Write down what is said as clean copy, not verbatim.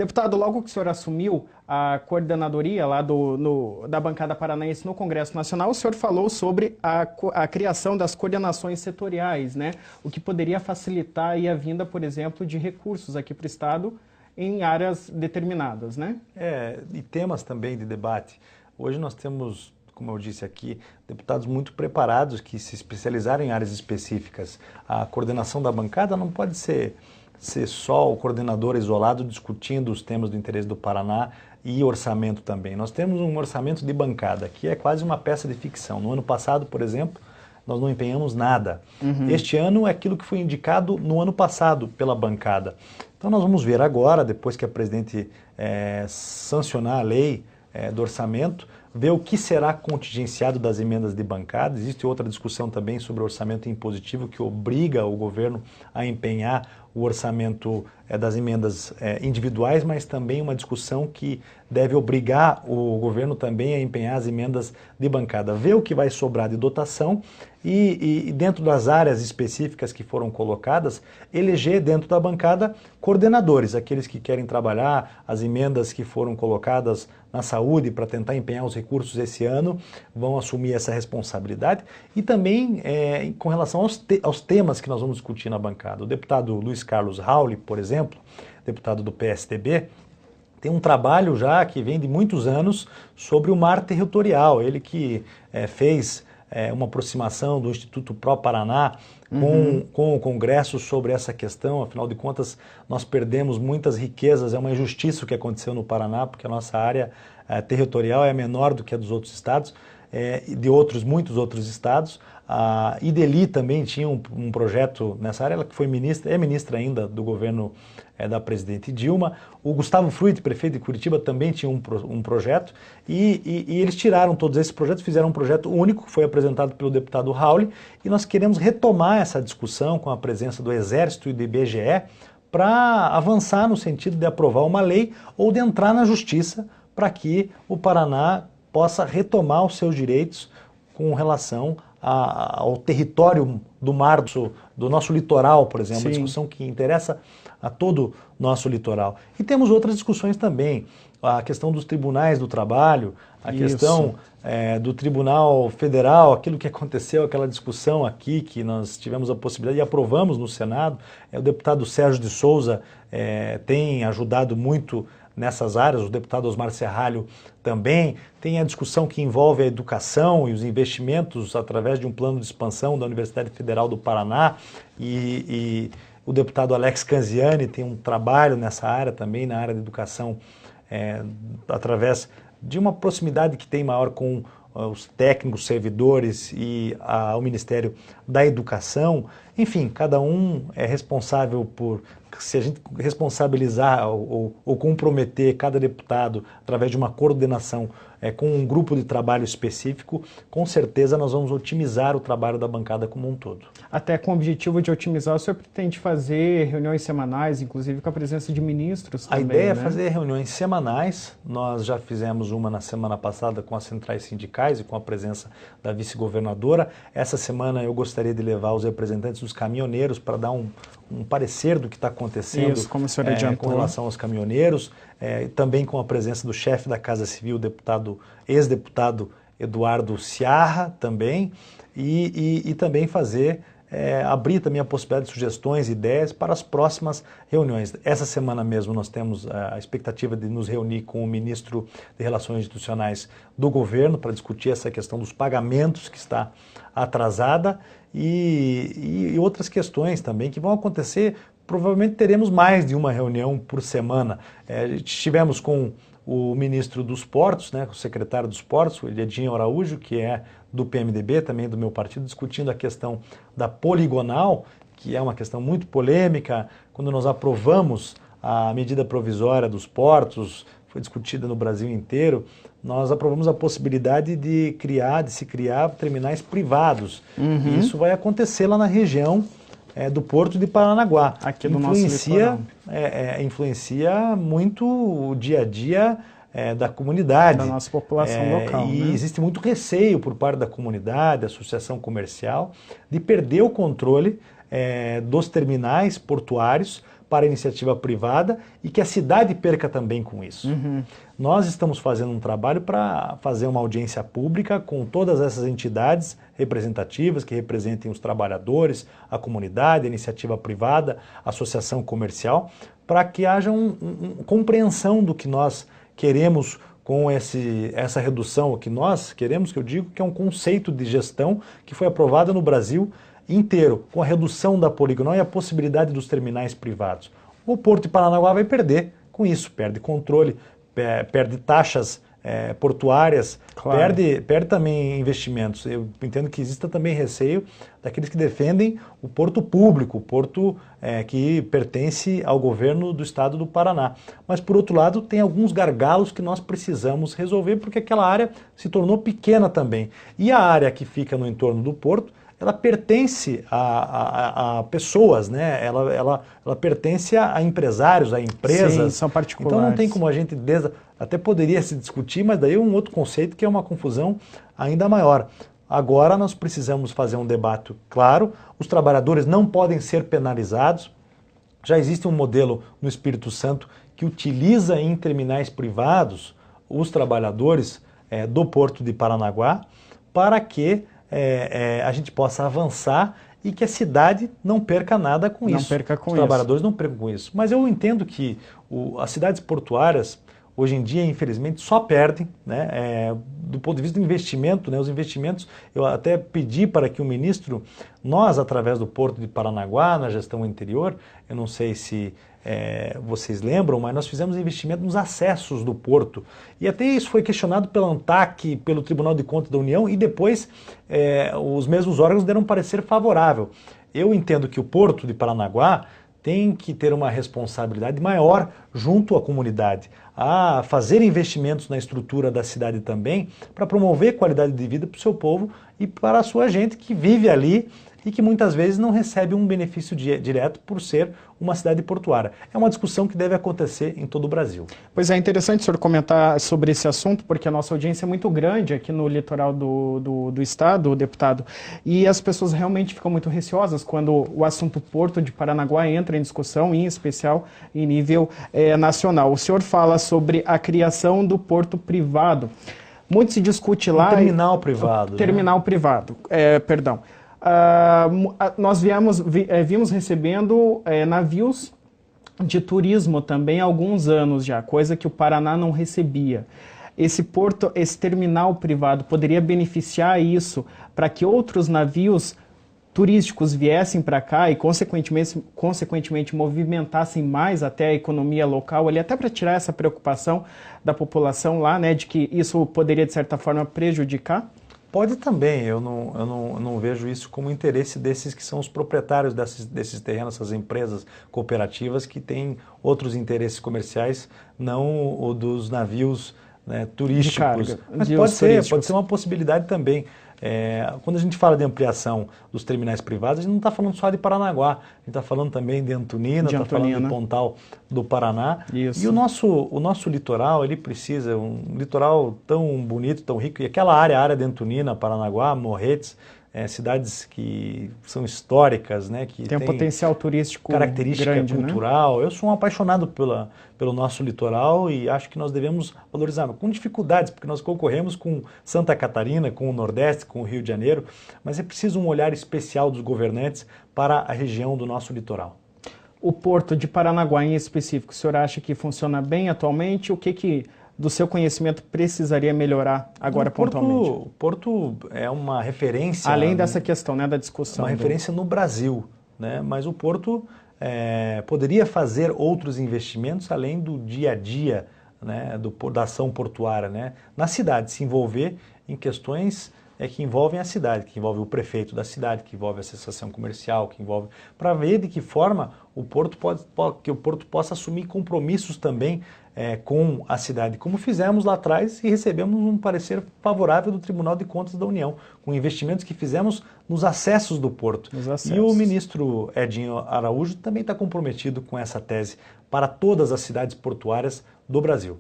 Deputado, logo que o senhor assumiu a coordenadoria lá da bancada paranaense no Congresso Nacional, o senhor falou sobre a criação das coordenações setoriais, né? O que poderia facilitar aí a vinda, por exemplo, de recursos aqui para o Estado em áreas determinadas, né? E temas também de debate. Hoje nós temos, como eu disse aqui, deputados muito preparados que se especializaram em áreas específicas. A coordenação da bancada não pode ser só o coordenador isolado discutindo os temas do interesse do Paraná e orçamento também. Nós temos um orçamento de bancada, que é quase uma peça de ficção. No ano passado, por exemplo, nós não empenhamos nada. Este ano é aquilo que foi indicado no ano passado pela bancada. Então nós vamos ver agora, depois que a presidente sancionar a lei do orçamento, ver o que será contingenciado das emendas de bancada. Existe outra discussão também sobre o orçamento impositivo que obriga o governo a empenhar o orçamento das emendas individuais, mas também uma discussão que deve obrigar o governo também a empenhar as emendas de bancada. Ver o que vai sobrar de dotação e dentro das áreas específicas que foram colocadas, eleger dentro da bancada coordenadores, aqueles que querem trabalhar as emendas que foram colocadas na saúde para tentar empenhar os recursos esse ano, vão assumir essa responsabilidade. E também com relação aos temas que nós vamos discutir na bancada. O deputado Luiz Carlos Rauli, por exemplo, deputado do PSDB, tem um trabalho já que vem de muitos anos sobre o mar territorial. Ele que fez uma aproximação do Instituto Pro Paraná com o Congresso sobre essa questão. Afinal de contas, nós perdemos muitas riquezas, é uma injustiça o que aconteceu no Paraná, porque a nossa área territorial é menor do que a dos outros estados, e de muitos outros estados. A Ideli também tinha um projeto nessa área, ela que foi ministra, é ministra ainda do governo da presidente Dilma. O Gustavo Fruit, prefeito de Curitiba, também tinha um projeto e eles tiraram todos esses projetos, fizeram um projeto único que foi apresentado pelo deputado Rauli, e nós queremos retomar essa discussão com a presença do Exército e do IBGE para avançar no sentido de aprovar uma lei ou de entrar na justiça para que o Paraná possa retomar os seus direitos com relação ao território do mar, do nosso litoral, por exemplo. Sim. Uma discussão que interessa a todo o nosso litoral. E temos outras discussões também, a questão dos tribunais do trabalho, a questão do Tribunal Federal, aquilo que aconteceu, aquela discussão aqui que nós tivemos a possibilidade e aprovamos no Senado. O deputado Sérgio de Souza tem ajudado muito nessas áreas, o deputado Osmar Serralho também. Tem a discussão que envolve a educação e os investimentos através de um plano de expansão da Universidade Federal do Paraná, e o deputado Alex Canziani tem um trabalho nessa área também, na área de educação, através de uma proximidade que tem maior com os técnicos, servidores e o Ministério da Educação. Enfim, cada um é responsável por, se a gente responsabilizar ou comprometer cada deputado através de uma coordenação com um grupo de trabalho específico, com certeza nós vamos otimizar o trabalho da bancada como um todo. Até com o objetivo de otimizar, o senhor pretende fazer reuniões semanais, inclusive com a presença de ministros também, A ideia né? é fazer reuniões semanais. Nós já fizemos uma na semana passada com as centrais sindicais e com a presença da vice-governadora. Essa semana eu gostaria de levar os representantes dos caminhoneiros para dar um parecer do que está acontecendo. Isso, como o senhor adiantou, com relação aos caminhoneiros, também com a presença do chefe da Casa Civil, ex-deputado Eduardo Ciarra também, e também abrir também a possibilidade de sugestões e ideias para as próximas reuniões. Essa semana mesmo nós temos a expectativa de nos reunir com o ministro de Relações Institucionais do governo para discutir essa questão dos pagamentos que está atrasada, e outras questões também que vão acontecer. Provavelmente teremos mais de uma reunião por semana. Estivemos com o ministro dos Portos, o secretário dos Portos, o Edinho Araújo, que é do PMDB, também do meu partido, discutindo a questão da poligonal, que é uma questão muito polêmica. Quando nós aprovamos a medida provisória dos portos, foi discutida no Brasil inteiro, nós aprovamos a possibilidade de se criar terminais privados. E isso vai acontecer lá na região do Porto de Paranaguá. Aqui no nosso litoral. Influencia muito o dia a dia da comunidade. Da nossa população local. E existe muito receio por parte da comunidade, da associação comercial, de perder o controle dos terminais portuários para a iniciativa privada e que a cidade perca também com isso. Nós estamos fazendo um trabalho para fazer uma audiência pública com todas essas entidades representativas que representem os trabalhadores, a comunidade, a iniciativa privada, a associação comercial, para que haja uma compreensão do que nós queremos com essa redução, o que nós queremos, que eu digo que é um conceito de gestão que foi aprovado no Brasil inteiro, com a redução da poligonal e a possibilidade dos terminais privados. O Porto de Paranaguá vai perder com isso, perde controle, perde taxas portuárias, Claro. perde também investimentos. Eu entendo que exista também receio daqueles que defendem o porto público, o porto que pertence ao governo do estado do Paraná. Mas, por outro lado, tem alguns gargalos que nós precisamos resolver, porque aquela área se tornou pequena também. E a área que fica no entorno do porto, ela pertence a pessoas, né? Ela pertence a empresários, a empresas. Sim, são particulares. Então não tem como a gente... Até poderia se discutir, mas daí é um outro conceito que é uma confusão ainda maior. Agora nós precisamos fazer um debate claro, os trabalhadores não podem ser penalizados. Já existe um modelo no Espírito Santo que utiliza em terminais privados os trabalhadores do Porto de Paranaguá para que a gente possa avançar e que a cidade não perca nada com isso. Não perca com Os isso. trabalhadores não percam com isso. Mas eu entendo que as cidades portuárias, hoje em dia, infelizmente, só perdem, né? Do ponto de vista do investimento, né? Os investimentos, eu até pedi para que o ministro, nós, através do Porto de Paranaguá, na gestão anterior, eu não sei se vocês lembram, mas nós fizemos investimento nos acessos do porto. E até isso foi questionado pela ANTAC, pelo Tribunal de Contas da União, e depois os mesmos órgãos deram um parecer favorável. Eu entendo que o Porto de Paranaguá tem que ter uma responsabilidade maior junto à comunidade, a fazer investimentos na estrutura da cidade também, para promover qualidade de vida para o seu povo e para a sua gente que vive ali e que muitas vezes não recebe um benefício direto por ser uma cidade portuária. É uma discussão que deve acontecer em todo o Brasil. Pois é interessante o senhor comentar sobre esse assunto, porque a nossa audiência é muito grande aqui no litoral do estado, deputado, e as pessoas realmente ficam muito receosas quando o assunto Porto de Paranaguá entra em discussão, em especial em nível nacional. O senhor fala sobre a criação do porto privado. Muito se discute lá... Terminal privado. Terminal privado, perdão. Nós vimos recebendo navios de turismo também há alguns anos já, coisa que o Paraná não recebia. Esse porto, esse terminal privado poderia beneficiar isso para que outros navios turísticos viessem para cá e consequentemente movimentassem mais até a economia local ali, até para tirar essa preocupação da população lá, né, de que isso poderia de certa forma prejudicar? Pode também, eu não vejo isso como interesse desses que são os proprietários desses terrenos, essas empresas cooperativas que têm outros interesses comerciais, não o dos navios, né, turísticos. Mas pode ser uma possibilidade também. Quando a gente fala de ampliação dos terminais privados, a gente não está falando só de Paranaguá, a gente está falando também de Antonina, está falando de Pontal do Paraná. Isso. E o nosso litoral, ele precisa, um litoral tão bonito, tão rico, e aquela área de Antonina, Paranaguá, Morretes, cidades que são históricas, né, que tem um potencial turístico característica grande, cultural. Né? Eu sou um apaixonado pelo nosso litoral e acho que nós devemos valorizar, com dificuldades, porque nós concorremos com Santa Catarina, com o Nordeste, com o Rio de Janeiro, mas é preciso um olhar especial dos governantes para a região do nosso litoral. O Porto de Paranaguá em específico, o senhor acha que funciona bem atualmente? O que do seu conhecimento precisaria melhorar agora pontualmente? O Porto é uma referência... Além dessa questão, né, da discussão. Uma referência no Brasil, né? Mas o Porto poderia fazer outros investimentos além do dia a dia, né, da ação portuária, né? Na cidade, se envolver em questões que envolvem a cidade, que envolve o prefeito da cidade, que envolve a associação comercial, que envolve... para ver de que forma o Porto que o Porto possa assumir compromissos também com a cidade, como fizemos lá atrás e recebemos um parecer favorável do Tribunal de Contas da União, com investimentos que fizemos nos acessos do Porto. E o ministro Edinho Araújo também está comprometido com essa tese para todas as cidades portuárias do Brasil.